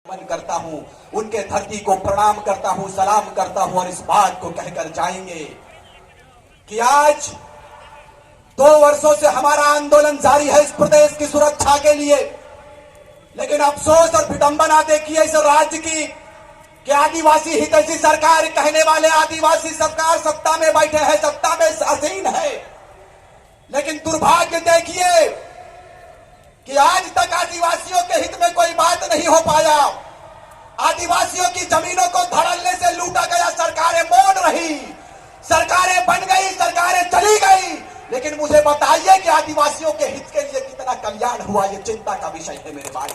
मन करता हूं, उनके धरती को प्रणाम करता हूं, सलाम करता हूं और इस बात को कहकर जाएंगे कि आज 2 वर्षों से हमारा आंदोलन जारी है इस प्रदेश की सुरक्षा के लिए। लेकिन अफसोस और विडंबना देखिए इस राज्य की कि आदिवासी हितैषी सरकार कहने वाले आदिवासी सरकार सत्ता में बैठे हैं, सत्ता में आसीन है। लेकिन दुर्भाग्य देखिए कि आज तक आदिवासियों के हित में कोई बात नहीं हो पाया। आदिवासियों की जमीनों को धड़ल्ले से लूटा गया, सरकारें मौन रही, सरकारें बन गई, सरकारें चली गई। लेकिन मुझे बताइए कि आदिवासियों के हित के लिए कितना कल्याण हुआ, ये चिंता का विषय है मेरे भाई,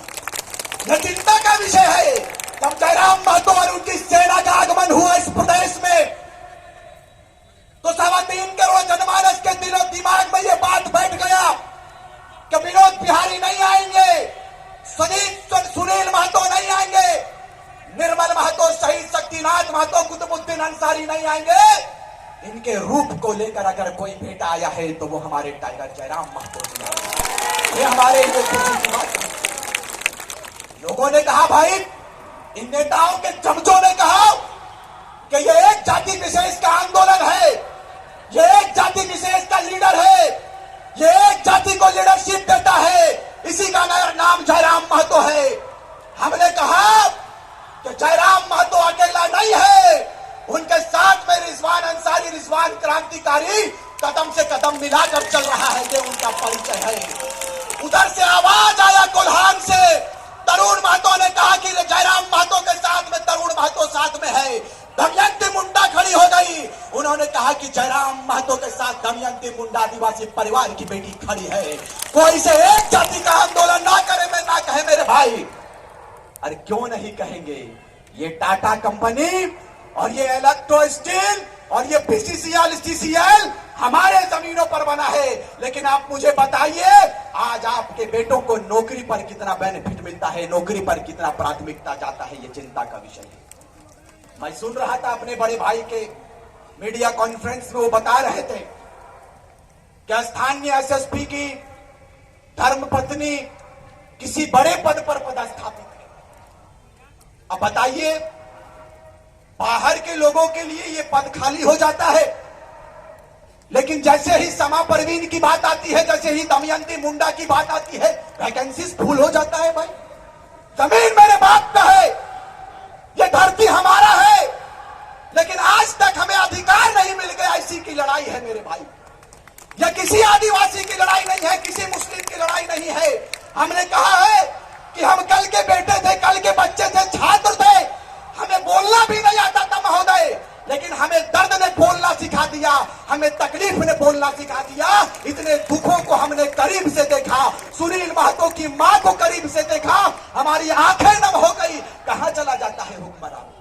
ये चिंता का विषय है। जब जयराम महतो और उनकी सेना का आगमन हुआ इस प्रदेश में तो 3.25 करोड़ जनमानस के दिलो दिमाग में ये बात बैठ गया कि विनोद बिहारी नहीं आएंगे, सुनील महतो नहीं आएंगे, निर्मल महतो, शहीद शक्तिनाथ महतो, कुतुबुद्दीन अंसारी नहीं आएंगे। इनके रूप को लेकर अगर कोई बेटा आया है तो वो हमारे टाइगर जयराम महतो। ये हमारे लिए खुशी की बात है। लोगों ने कहा, भाई इन नेताओं के चमचों ने कहा कि ये एक जाति विशेष का आंदोलन है, ये एक जाति विशेष का लीडर है, ये एक जाति को लीडरशिप देता है, इसी का नाम जयराम महतो है। हमने कहा कि जयराम महतो अकेला नहीं है, उनके साथ में रिजवान अंसारी, रिजवान क्रांतिकारी कदम से कदम मिलाकर चल रहा है, ये उनका परिचय है। उधर से आवाज आया कोल्हान से, तरुण महतो ने कहा कि जयराम महतो के साथ में तरुण महतो साथ में है। दमयंती मुंडा खड़ी हो गई, उन्होंने कहा कि जयराम महतो के साथ दमयंती मुंडा आदिवासी परिवार की बेटी खड़ी है। कोई से एक जाति का आंदोलन ना करे, मैं ना कहे मेरे भाई। अरे क्यों नहीं कहेंगे, ये टाटा कंपनी और ये इलेक्ट्रो स्टील और ये बीसीसीएल CCL हमारे जमीनों पर बना है। लेकिन आप मुझे बताइए, आज आपके बेटों को नौकरी पर कितना बेनिफिट मिलता है, नौकरी पर कितना प्राथमिकता जाता है, ये चिंता का विषय है। मैं सुन रहा था अपने बड़े भाई के मीडिया कॉन्फ्रेंस में, वो बता रहे थे कि स्थानीय SSP की धर्मपत्नी किसी बड़े पद पर पदस्थापित है। अब बताइए, बाहर के लोगों के लिए ये पद खाली हो जाता है, लेकिन जैसे ही समा परवीन की बात आती है, जैसे ही दमयंती मुंडा की बात आती है, वैकेंसीज फुल हो जाता है। भाई जमीन मेरे बाप का है, ये धरती हमारा है, लेकिन आज तक हमें अधिकार नहीं मिल गया। इसी की लड़ाई है मेरे भाई, यह किसी आदिवासी की लड़ाई नहीं है, किसी मुस्लिम की लड़ाई नहीं है। हमने कहा है कि हम कल के बेटे थे, कल के बच्चे थे, छात्र थे, हमें बोलना भी नहीं आता था महोदय, लेकिन हमें दर्द ने बोलना सिखा दिया, हमें तकलीफ ने बोलना सिखा दिया। इतने दुखों को हमने करीब से देखा, सुनील महतो की मां को करीब से देखा, हमारी आंखें नम हो गई। कहां चला जाता है हुक्मरान।